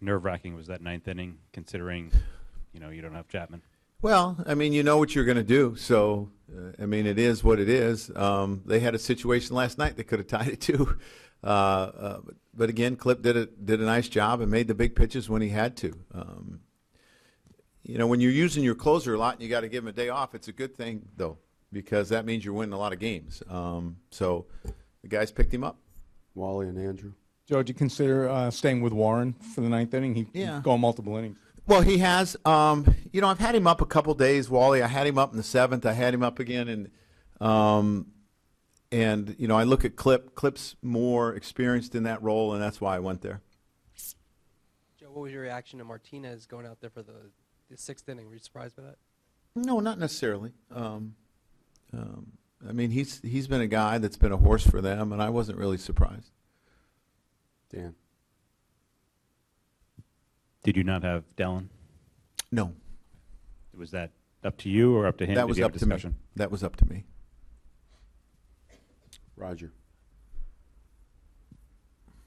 nerve-wracking was that ninth inning, considering, you don't have Chapman? Well, I mean, you know what you're going to do. So, I mean, it is what it is. They had a situation last night they could have tied it too. But again, Clip did a nice job and made the big pitches when he had to. When you're using your closer a lot and you got to give him a day off, it's a good thing, though, because that means you're winning a lot of games. So the guys picked him up. Wally and Andrew. Joe, did you consider staying with Warren for the ninth inning? He's going multiple innings. Well, he has. I've had him up a couple days, Wally. I had him up in the seventh. I had him up again, and I look at Clip. Clip's more experienced in that role, and that's why I went there. Joe, what was your reaction to Martinez going out there for the sixth inning? Were you surprised by that? No, not necessarily. I mean, he's been a guy that's been a horse for them, and I wasn't really surprised. Dan. Did you not have Dellin? No. Was that up to you or up to him? That was up to me. That was up to me. Roger.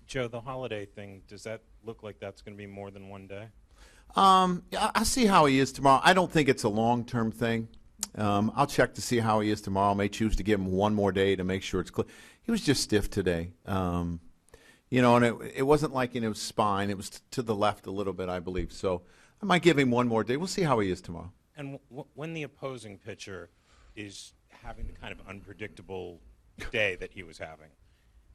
Joe, the holiday thing, does that look like that's going to be more than one day? I'll see how he is tomorrow. I don't think it's a long-term thing. I'll check to see how he is tomorrow. I may choose to give him one more day to make sure it's clear. He was just stiff today. And it wasn't like in his spine. It was to the left a little bit, I believe. So I might give him one more day. We'll see how he is tomorrow. And when the opposing pitcher is having the kind of unpredictable day that he was having,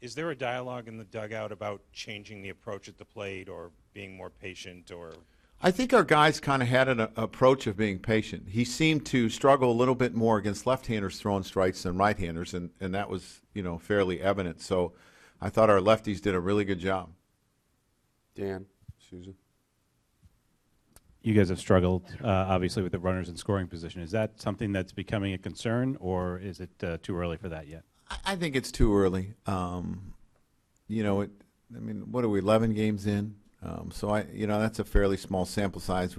is there a dialogue in the dugout about changing the approach at the plate or being more patient? Or I think our guys kind of had an approach of being patient. He seemed to struggle a little bit more against left-handers throwing strikes than right-handers, and that was fairly evident. So I thought our lefties did a really good job. Dan, Susan. You guys have struggled, obviously, with the runners in scoring position. Is that something that's becoming a concern, or is it too early for that yet? I think it's too early. What are we, 11 games in? So that's a fairly small sample size.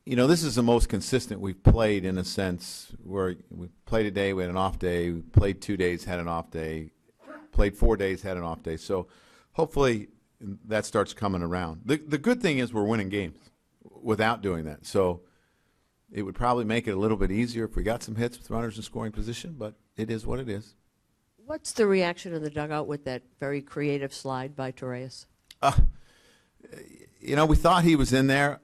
This is the most consistent we've played in a sense where we played a day, we had an off day, we played 2 days, had an off day, played 4 days, had an off day. So hopefully that starts coming around. The good thing is we're winning games without doing that. So it would probably make it a little bit easier if we got some hits with runners in scoring position, but it is what it is. What's the reaction in the dugout with that very creative slide by Torres? We thought he was in there.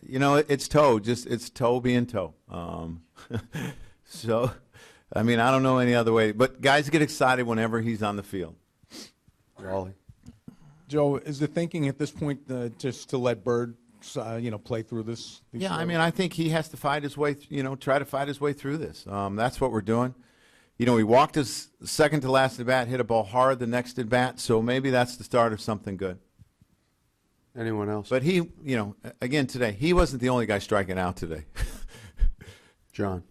It's toe. It's toe being toe. So, I don't know any other way. But guys get excited whenever he's on the field. Wally. Joe, is the thinking at this point just to let Bird, play through this? Yeah, I think he has to fight his way. Try to fight his way through this. That's what we're doing. He walked his second to last at bat, hit a ball hard the next at bat, so maybe that's the start of something good. Anyone else? But he, again today, he wasn't the only guy striking out today. John.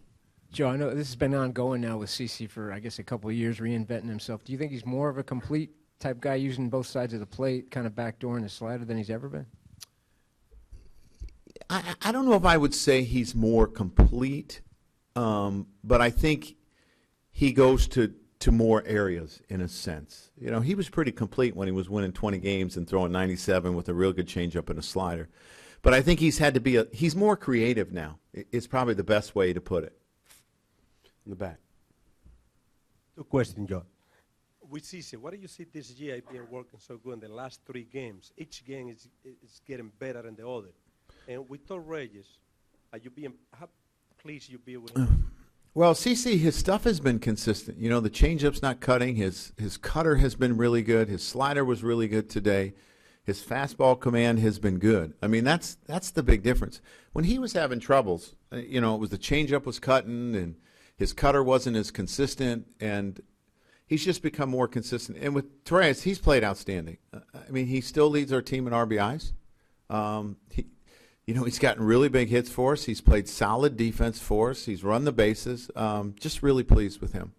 Joe, I know this has been ongoing now with CC for, I guess, a couple of years, reinventing himself. Do you think he's more of a complete type guy using both sides of the plate, kind of backdooring his slider than he's ever been? I don't know if I would say he's more complete, but I think he goes to more areas in a sense. He was pretty complete when he was winning 20 games and throwing 97 with a real good changeup and a slider. But I think he's had to be he's more creative now. It's probably the best way to put it. In the back. Two questions, John. With CC, what do you see this year being working so good in the last 3 games? Each game is getting better than the other. And with Torres, how pleased you be with him? Well, CC, his stuff has been consistent. The changeup's not cutting. His cutter has been really good. His slider was really good today. His fastball command has been good. That's the big difference. When he was having troubles, it was the changeup was cutting and his cutter wasn't as consistent, and he's just become more consistent. And with Torres, he's played outstanding. He still leads our team in RBIs. He's gotten really big hits for us. He's played solid defense for us. He's run the bases. Just really pleased with him.